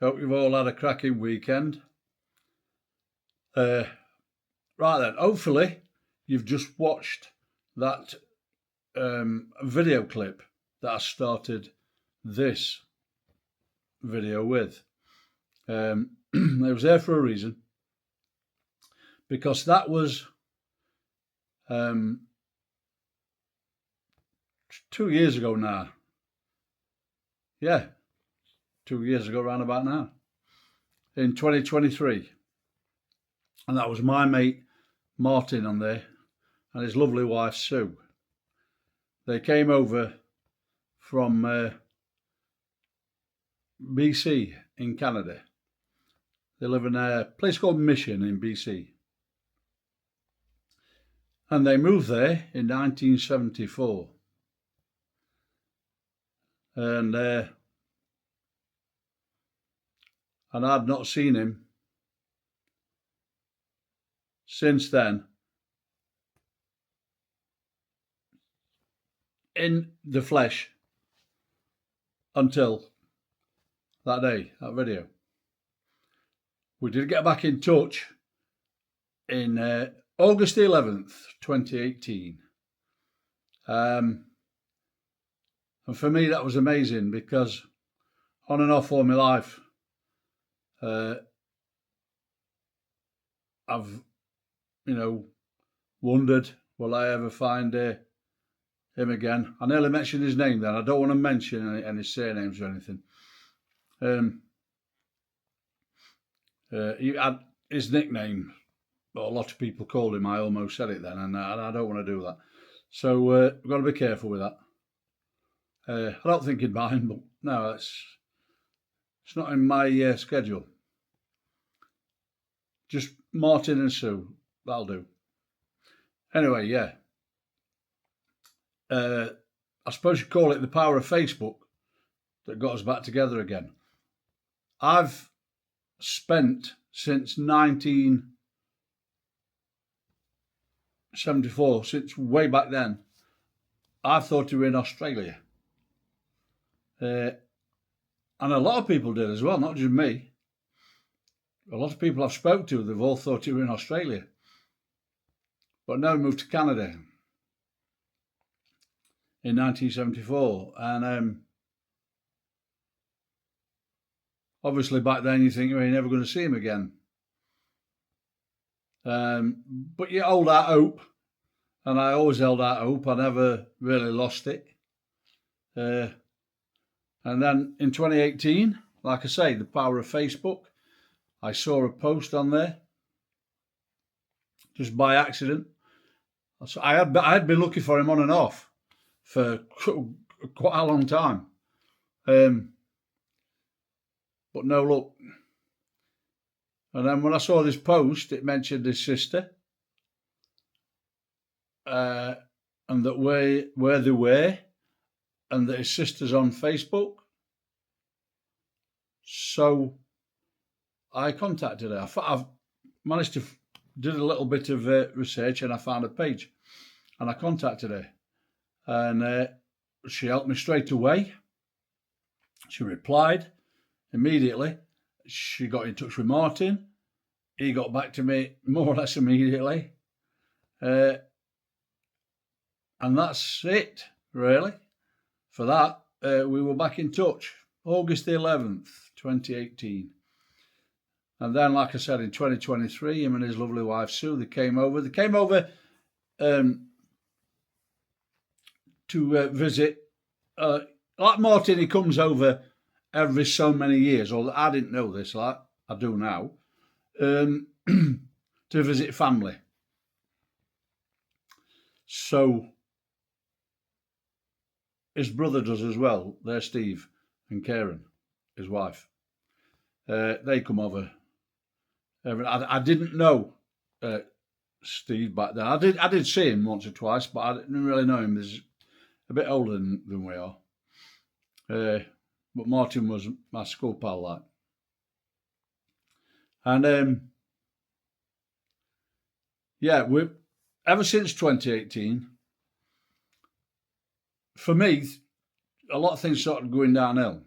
Hope you've all had a cracking weekend. Right then, hopefully you've just watched that video clip that I started this video with. It was there for a reason, because that was 2 years ago now. Yeah, 2 years ago, round about now, in 2023. And that was my mate Martin on there and his lovely wife Sue. They came over from BC in Canada. They live in a place called Mission in BC. And they moved there in 1974. And I'd not seen him since then in the flesh until that day, that video. We did get back in touch in August 11th, 2018. And for me, that was amazing because on and off all my life, I've, wondered, will I ever find him again? I nearly mentioned his name then. I don't want to mention any surnames or anything. He had his nickname, but a lot of people called him. I almost said it then, and I don't want to do that. So we've got to be careful with that. I don't think he'd mind, but no, it's not in my schedule. Just Martin and Sue, that'll do. Anyway, yeah. I suppose you call it the power of Facebook that got us back together again. I've spent since 1974, since way back then, I've thought you were in Australia. And a lot of people did as well, not just me. A lot of people I've spoke to, they've all thought you were in Australia. But now we moved to Canada in 1974. And obviously back then you think you're never going to see him again. But you hold out hope. And I always held out hope. I never really lost it. And then in 2018, like I say, the power of Facebook, I saw a post on there, just by accident. So I had been looking for him on and off for quite a long time, but no luck. And then when I saw this post, it mentioned his sister, and that where they were, and that his sister's on Facebook. So I contacted her. I've managed to did a little bit of research, and I found a page, and I contacted her, and she helped me straight away. She replied immediately. She got in touch with Martin. He got back to me more or less immediately, and that's it really. For that, we were back in touch. August 11th, 2018. And then, like I said, in 2023, him and his lovely wife, Sue, they came over. They came over to visit. Like Martin, he comes over every so many years, although I didn't know this, like I do now, to visit family. So his brother does as well. They're Steve and Karen, his wife. They come over. I didn't know Steve back then. I did see him once or twice, but I didn't really know him. He's a bit older than we are. But Martin was my school pal, like. And yeah, ever since 2018, for me, a lot of things started going downhill.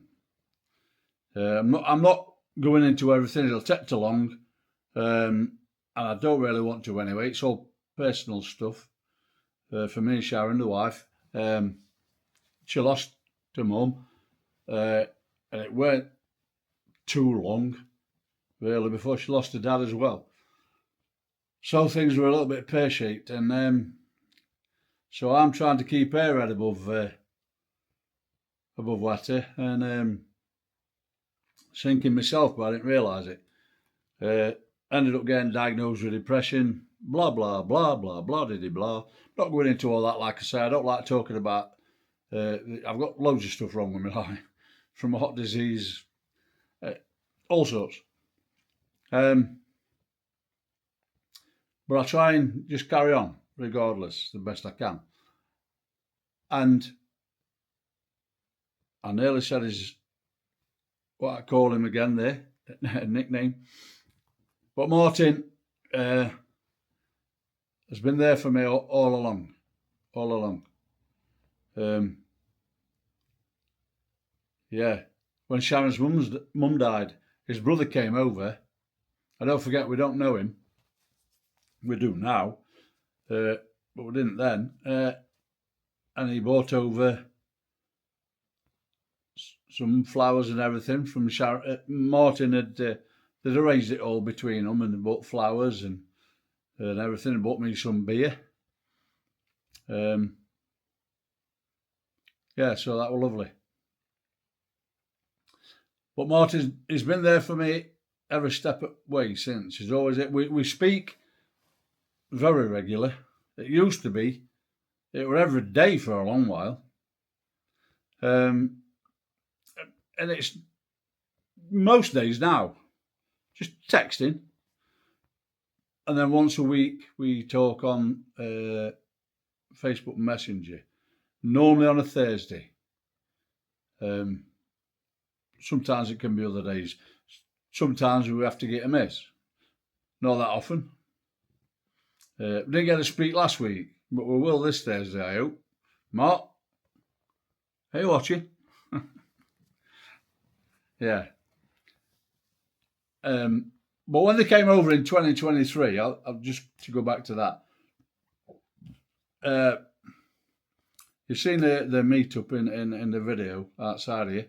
I'm not going into everything. It'll take too long, and I don't really want to anyway. It's all personal stuff for me and Sharon, the wife. She lost her mum, and it weren't too long, really, before she lost her dad as well. So things were a little bit pear-shaped, and so I'm trying to keep her head above water, and sinking myself, but I didn't realise it. Ended up getting diagnosed with depression, blah, blah, blah, blah, blah, diddy, blah. Not going into all that, like I say, I don't like talking about, I've got loads of stuff wrong with my life, from heart disease, all sorts. But I try and just carry on, regardless, the best I can. And I nearly said his, what I call him again there, nickname. But Martin has been there for me all along. Yeah, when Sharon's mum died, his brother came over. I don't forget, we don't know him. We do now, but we didn't then. And he brought over some flowers and everything from Sharon. Martin they'd arranged it all between them, and bought flowers and everything, and bought me some beer. Yeah, so that was lovely. But Martin, he's been there for me every step of the way since. He's always, we speak very regular. It used to be, it were every day for a long while. And it's most days now, just texting. And then once a week we talk on Facebook Messenger, normally on a Thursday. Sometimes it can be other days. Sometimes we have to get a miss. Not that often. We didn't get to speak last week, but we will this Thursday, I hope. Mark, are you watching? Yeah. But when they came over in 2023, I'll just to go back to that. You've seen the meet-up in the video outside here.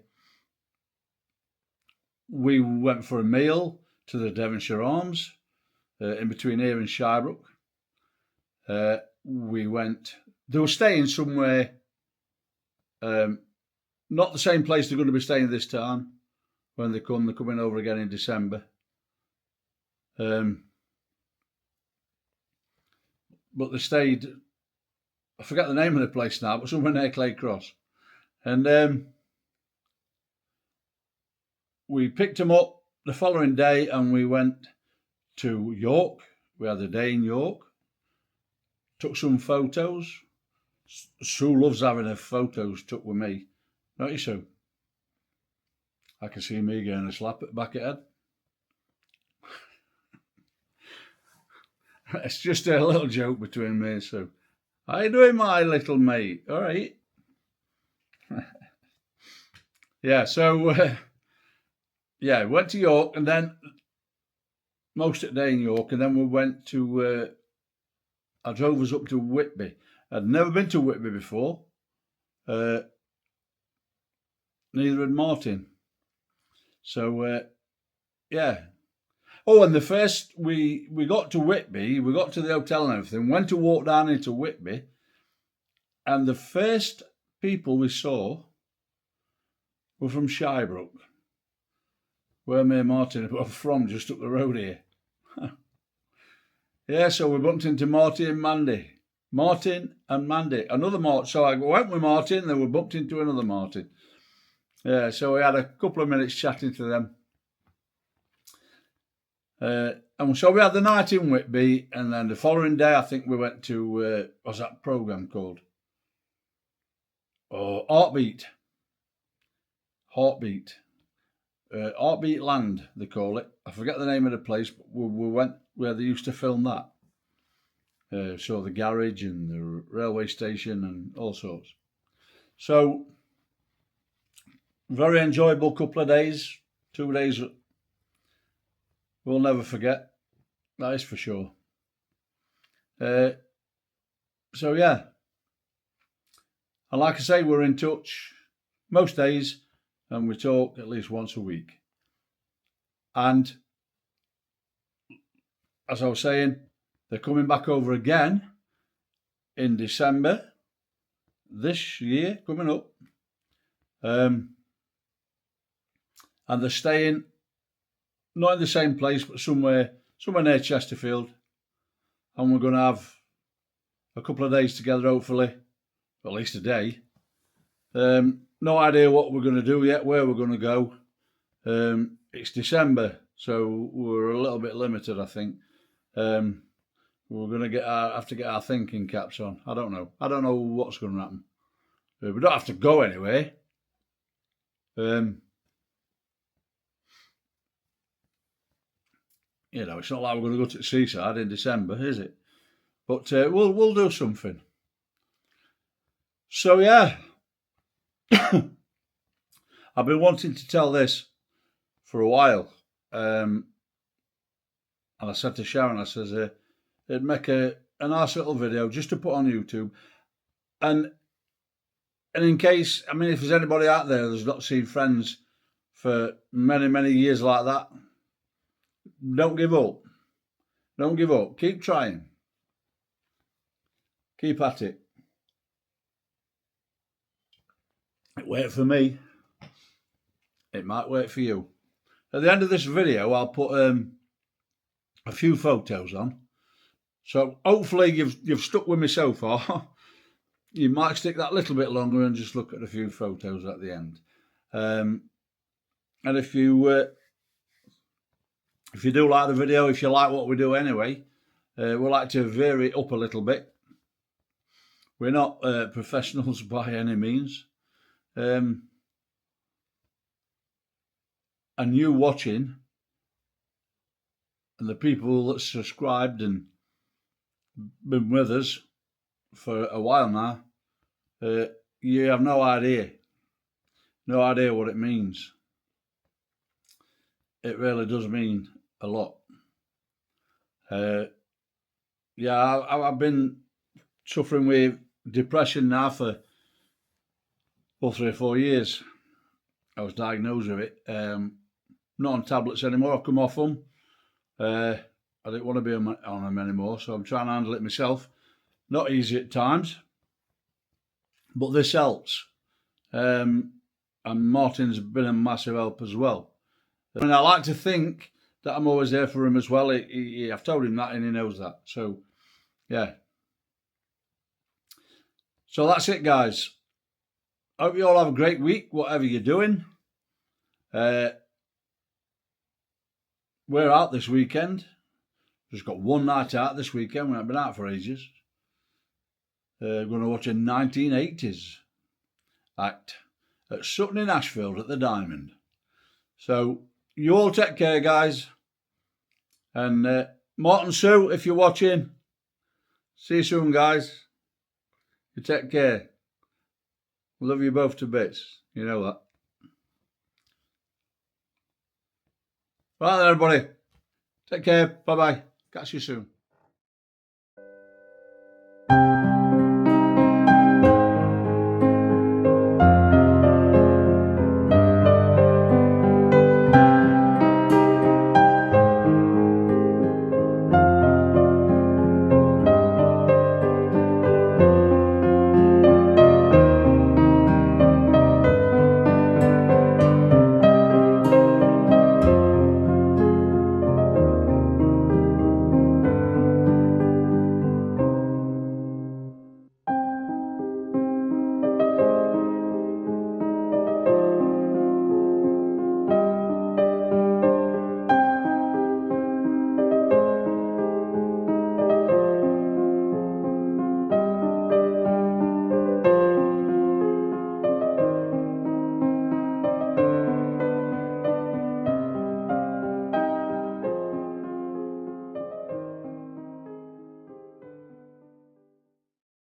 We went for a meal to the Devonshire Arms, in between here and Shirebrook. We went, they were staying somewhere, not the same place they're going to be staying this time when they're coming over again in December. But they stayed, I forget the name of the place now, but somewhere near Clay Cross. And we picked them up the following day and we went to York. We had a day in York. Took some photos. Sue loves having her photos took with me. Don't you, Sue? I can see me getting a slap at the back of the head. It's just a little joke between me and Sue. How you doing, my little mate? All right. Yeah, so yeah, went to York, and then most of the day in York, and then we went to, I drove us up to Whitby. I'd never been to Whitby before. Neither had Martin. So, yeah. Oh, and the first, we got to Whitby, we got to the hotel and everything, went to walk down into Whitby, and the first people we saw were from Shirebrook, where me and Martin are from, just up the road here. Yeah, so we bumped into Martin and Mandy. Martin and Mandy. Another Martin. So I went with Martin, then we bumped into another Martin. Yeah, so we had a couple of minutes chatting to them. And so we had the night in Whitby, and then the following day I think we went to, what's that programme called? Oh, Heartbeat. Heartbeat Land, they call it. I forget the name of the place, but we went where they used to film that. So the garage and the railway station and all sorts. So, very enjoyable couple of days, 2 days we'll never forget. That is for sure. So yeah, and like I say, we're in touch most days, and we talk at least once a week. And as I was saying, they're coming back over again in December this year, coming up. And they're staying not in the same place, but somewhere near Chesterfield. And we're going to have a couple of days together, hopefully, at least a day. No idea what we're going to do yet, where we're going to go. It's December, so we're a little bit limited, I think. We're going to have to get our thinking caps on. I don't know what's going to happen. We don't have to go anyway. You know, it's not like we're going to go to the seaside in December, is it? But we'll do something. So yeah, I've been wanting to tell this for a while, and I said to Sharon, I says, it'd make a nice little video just to put on YouTube, and in case, I mean, if there's anybody out there that's not seen Friends for many years like that, don't give up. Don't give up. Keep trying. Keep at it. It worked for me. It might work for you. At the end of this video, I'll put a few photos on. So hopefully you've stuck with me so far. You might stick that little bit longer and just look at a few photos at the end. And if you do like the video, if you like what we do anyway, we like to vary it up a little bit. We're not professionals by any means. And you watching, and the people that subscribed and been with us for a while now, you have no idea what it means. It really does mean a lot. Yeah, I've been suffering with depression now for 3 or 4 years. I was diagnosed with it. Not on tablets anymore. I've come off them. I didn't want to be on them anymore, so I'm trying to handle it myself. Not easy at times, but this helps. And Martin's been a massive help as well. And I like to think that I'm always there for him as well. I've told him that, and he knows that. So, yeah. So that's it, guys. Hope you all have a great week, whatever you're doing. We're out this weekend. Just got one night out this weekend. We haven't been out for ages. Going to watch a 1980s act at Sutton in Ashfield at the Diamond. So you all take care, guys. And Martin, Sue, if you're watching, see you soon, guys. You take care. Love you both to bits. You know that. Right then, everybody. Take care. Bye-bye. Catch you soon.